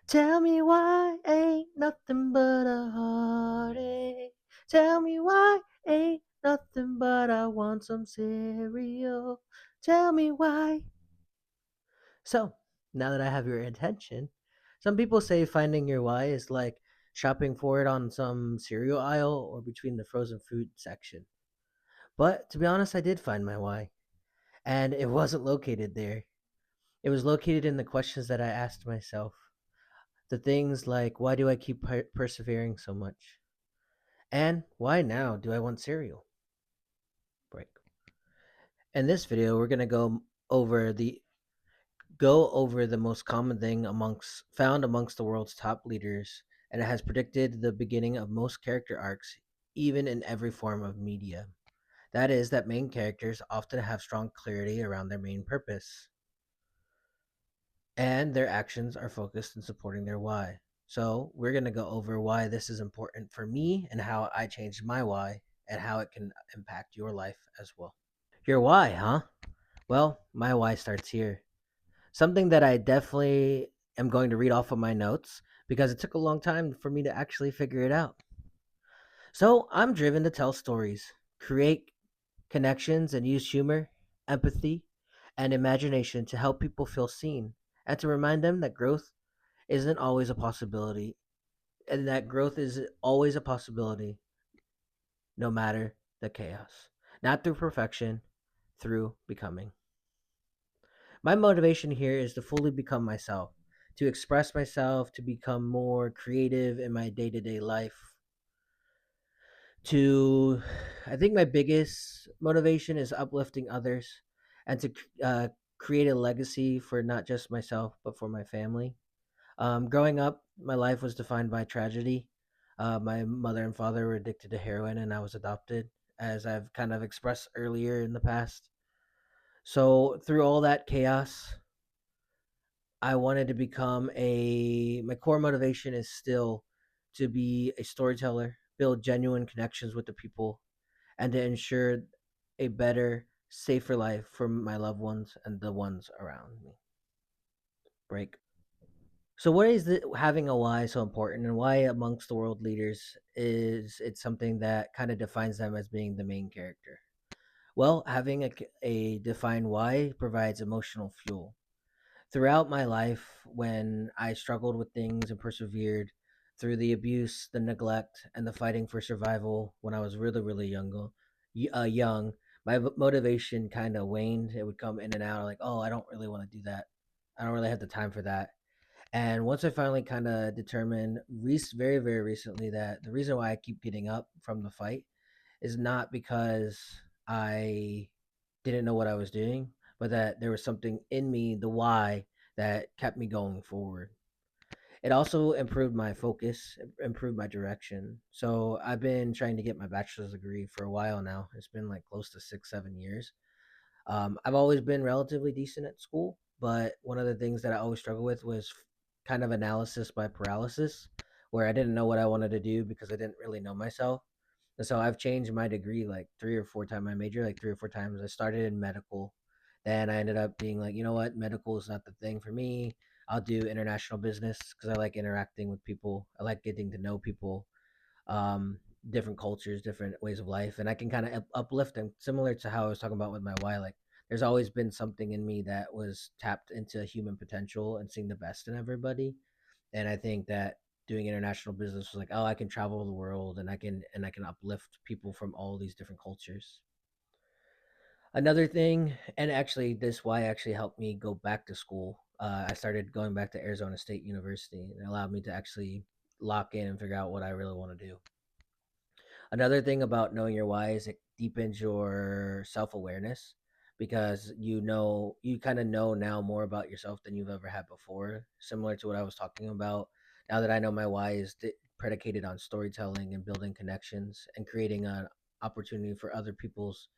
Tell me why ain't nothing but a heartache. Tell me why ain't nothing but I want some cereal. Tell me why. So, now that I have your attention, some people say finding your why is like shopping for it on some cereal aisle or between the frozen food section. But to be honest, I did find my why, and it wasn't located there. It was located in the questions that I asked myself. The things like, why do I keep persevering so much? And why now do I want cereal? Break. In this video, we're gonna over the go over the most common thing amongst the world's top leaders, and it has predicted the beginning of most character arcs, even in every form of media. That is, that main characters often have strong clarity around their main purpose, and their actions are focused in supporting their why. So, we're going to go over why this is important for me and how I changed my why and how it can impact your life as well. Your why, huh? Well, my why starts here. Something that I definitely am going to read off of my notes because it took a long time for me to actually figure it out. So, I'm driven to tell stories, create connections, and use humor, empathy, and imagination to help people feel seen and to remind them that growth isn't always a possibility, and that growth is always a possibility no matter the chaos. Not through perfection, through becoming. My motivation here is to fully become myself, to express myself, to become more creative in my day to day life. To, I think my biggest motivation is uplifting others and to create a legacy for not just myself, but for my family. Growing up, my life was defined by tragedy. My mother and father were addicted to heroin, and I was adopted, as I've kind of expressed earlier in the past. So, through all that chaos, I wanted to become a. My core motivation is still to be a storyteller, build genuine connections with the people, and to ensure a better, safer life for my loved ones and the ones around me. Break. So, what is having a why so important, and why amongst the world leaders is it something that kind of defines them as being the main character? Well, having a defined why provides emotional fuel. Throughout my life, when I struggled with things and persevered through the abuse, the neglect, and the fighting for survival when I was really, really young, my motivation kind of waned. It would come in and out like, oh, I don't really want to do that. I don't really have the time for that. And once I finally kind of determined very, very recently that the reason why I keep getting up from the fight is not because I didn't know what I was doing, but that there was something in me, the why, that kept me going forward. It also improved my focus, improved my direction. So I've been trying to get my bachelor's degree for a while now. It's been like close to 6, 7 years. I've always been relatively decent at school, but one of the things that I always struggled with was kind of analysis by paralysis, where I didn't know what I wanted to do because I didn't really know myself. And so I've changed my degree like 3 or 4 times, my major like 3 or 4 times. I started in medical. Then I ended up being like, you know what, medical is not the thing for me. I'll do international business because I like interacting with people. I like getting to know people, um, different cultures, different ways of life, and I can kind of uplift them. Similar to how I was talking about with my why, like there's always been something in me that was tapped into human potential and seeing the best in everybody. And I think that doing international business was like, oh, I can travel the world and I can uplift people from all these different cultures. Another thing, and actually this why actually helped me go back to school. I started going back to Arizona State University, and it allowed me to actually lock in and figure out what I really want to do. Another thing about knowing your why is it deepens your self awareness because you kind of know now more about yourself than you've ever had before. Similar to what I was talking about. Now that I know my why is predicated on storytelling and building connections and creating an opportunity for other people's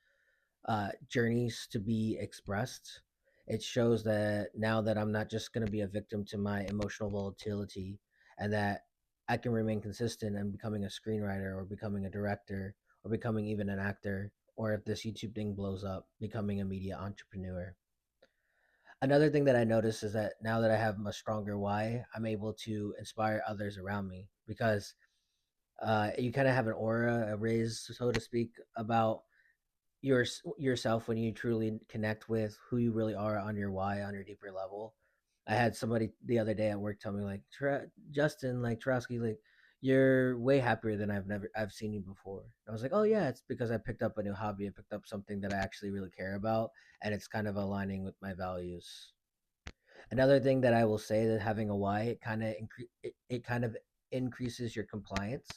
journeys to be expressed. It shows that now that I'm not just going to be a victim to my emotional volatility and that I can remain consistent and becoming a screenwriter or becoming a director or becoming even an actor, or if this YouTube thing blows up, becoming a media entrepreneur. Another thing that I noticed is that now that I have a stronger why, I'm able to inspire others around me because you kind of have an aura, a raise, so to speak, about yourself when you truly connect with who you really are on your why, on your deeper level. I had somebody the other day at work tell me like, Justin, like Trotsky, like you're way happier than I've seen you before. I was like, oh yeah, it's because I picked up a new hobby. I picked up something that I actually really care about, and it's kind of aligning with my values. Another thing that I will say that having a why, it kind of increases your compliance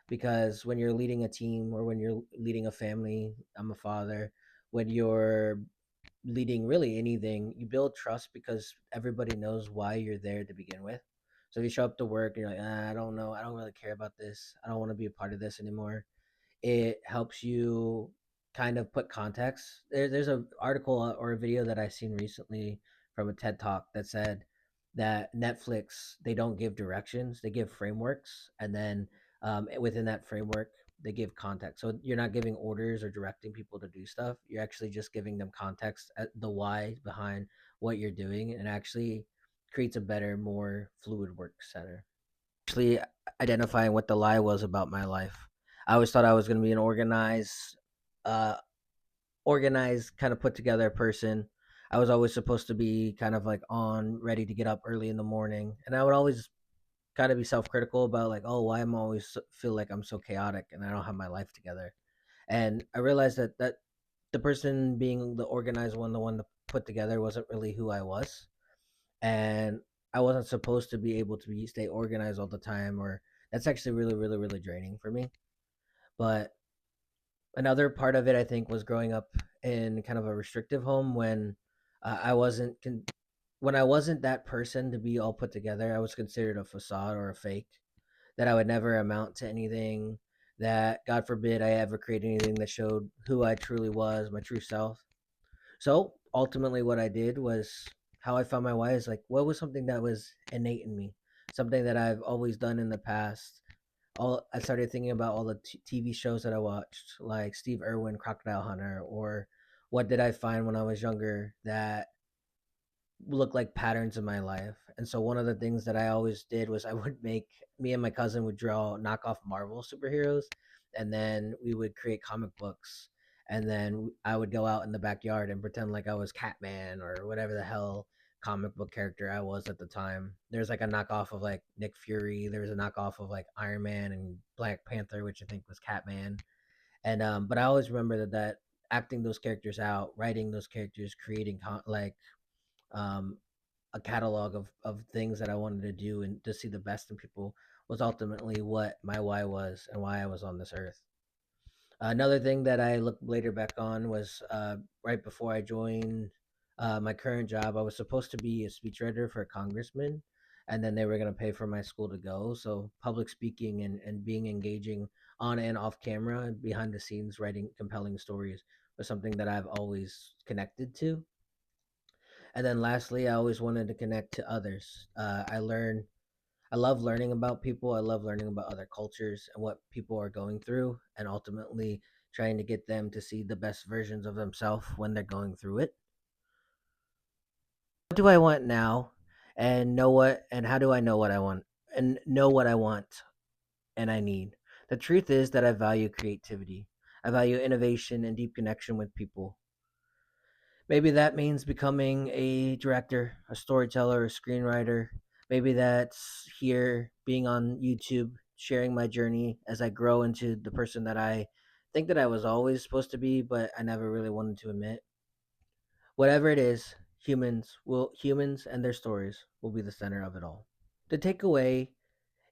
because when you're leading a team or when you're leading a family, I'm a father, when you're leading really anything, you build trust because everybody knows why you're there to begin with. So if you show up to work and you're like, I don't know, I don't really care about this, I don't want to be a part of this anymore, it helps you kind of put context. There's a article or a video that I seen recently from a TED talk that said that Netflix, they don't give directions, they give frameworks, and then within that framework they give context. So you're not giving orders or directing people to do stuff. You're actually just giving them context at the why behind what you're doing, and actually creates a better, more fluid work center. Actually identifying what the lie was about my life. I always thought I was going to be an uh, organized, kind of put together person. I was always supposed to be kind of like on, ready to get up early in the morning, and I would always kind of be self-critical about like, oh, why am I always feel like I'm so chaotic and I don't have my life together. And I realized that the person being the organized one, the one to put together, wasn't really who I was, and I wasn't supposed to be able to stay organized all the time, or that's actually really, really, really draining for me. But another part of it, I think, was growing up in kind of a restrictive home when I wasn't when I wasn't that person to be all put together. I was considered a facade or a fake, that I would never amount to anything. That God forbid I ever create anything that showed who I truly was, my true self. So ultimately, what I did was how I found my why is like, what was something that was innate in me, something that I've always done in the past. All I started thinking about all the TV shows that I watched, like Steve Irwin, Crocodile Hunter, or what did I find when I was younger that look like patterns in my life. And so one of the things that I always did was I would make me and my cousin would draw knockoff Marvel superheroes, and then we would create comic books, and then I would go out in the backyard and pretend like I was Catman or whatever the hell comic book character I was at the time. There's like a knockoff of like Nick Fury, there was a knockoff of like Iron Man and Black Panther, which I think was Catman. And but I always remember that acting those characters out, writing those characters, creating um a catalog of things that I wanted to do and to see the best in people was ultimately what my why was and why I was on this earth. Another thing that I looked later back on was right before I joined my current job, I was supposed to be a speechwriter for a congressman, and then they were going to pay for my school to go. So public speaking and being engaging on and off camera and behind the scenes, writing compelling stories was something that I've always connected to. And then lastly, I always wanted to connect to others. I love learning about people. I love learning about other cultures and what people are going through, and ultimately trying to get them to see the best versions of themselves when they're going through it. What do I want now? And know what, and how do I know what I want? And know what I want and I need. The truth is that I value creativity. I value innovation and deep connection with people. Maybe that means becoming a director, a storyteller, a screenwriter. Maybe that's here being on YouTube, sharing my journey as I grow into the person that I think that I was always supposed to be, but I never really wanted to admit. Whatever it is, humans and their stories will be the center of it all. The takeaway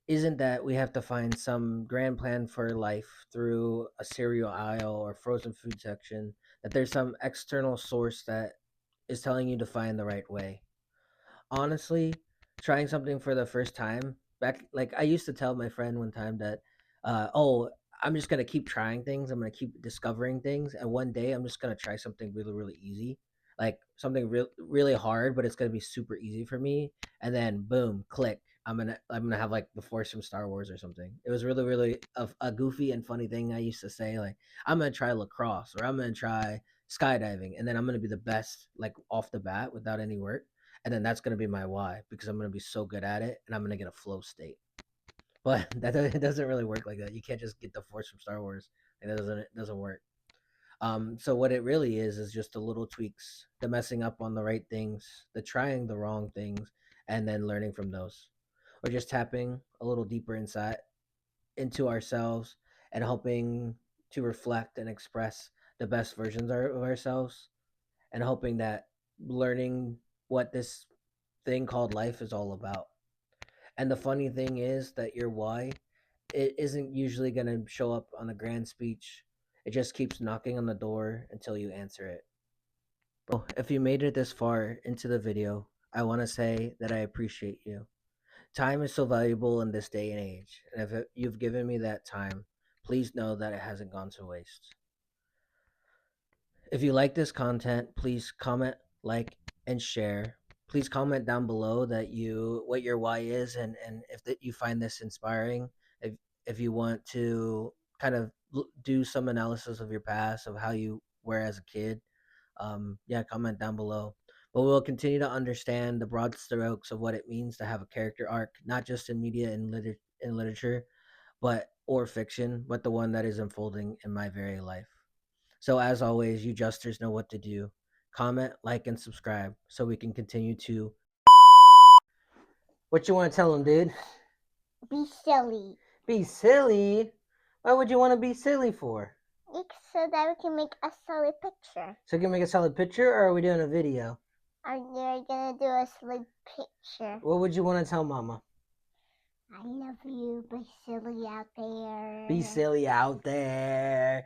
isn't that we have to find some grand plan for life through a cereal aisle or frozen food section, that there's some external source that is telling you to find the right way. Honestly, trying something for the first time, back like I used to tell my friend one time that oh, I'm just going to keep trying things, I'm going to keep discovering things, and one day I'm just going to try something really, really easy, like something really hard, but it's going to be super easy for me, and then boom, click, I'm gonna have like the Force from Star Wars or something. It was really, really a goofy and funny thing I used to say, like I'm gonna try lacrosse, or I'm gonna try skydiving, and then I'm gonna be the best like off the bat without any work, and then that's gonna be my why because I'm gonna be so good at it, and I'm gonna get a flow state. But it doesn't really work like that. You can't just get the force from Star Wars. Like, it doesn't work. So what it really is just the little tweaks, the messing up on the right things, the trying the wrong things, and then learning from those, or just tapping a little deeper inside into ourselves and helping to reflect and express the best versions of ourselves, and hoping that learning what this thing called life is all about. And the funny thing is that your why, it isn't usually going to show up on a grand speech. It just keeps knocking on the door until you answer it. Bro, if you made it this far into the video, I want to say that I appreciate you. Time is so valuable in this day and age, and if you've given me that time, please know that it hasn't gone to waste. If you like this content, please comment, like, and share. Please comment down below that you what your why is, and if that you find this inspiring. If you want to kind of do some analysis of your past, of how you were as a kid, yeah, comment down below. But we'll continue to understand the broad strokes of what it means to have a character arc, not just in media and literature, but or fiction, but the one that is unfolding in my very life. So as always, you justers know what to do. Comment, like, and subscribe so we can continue to. What you want to tell them, dude? Be silly. Be silly? Why would you want to be silly for? So that we can make a silly picture. So you can make a solid picture, or are we doing a video? Are you gonna do a silly picture? What would you want to tell Mama? I love you. Be silly out there. Be silly out there.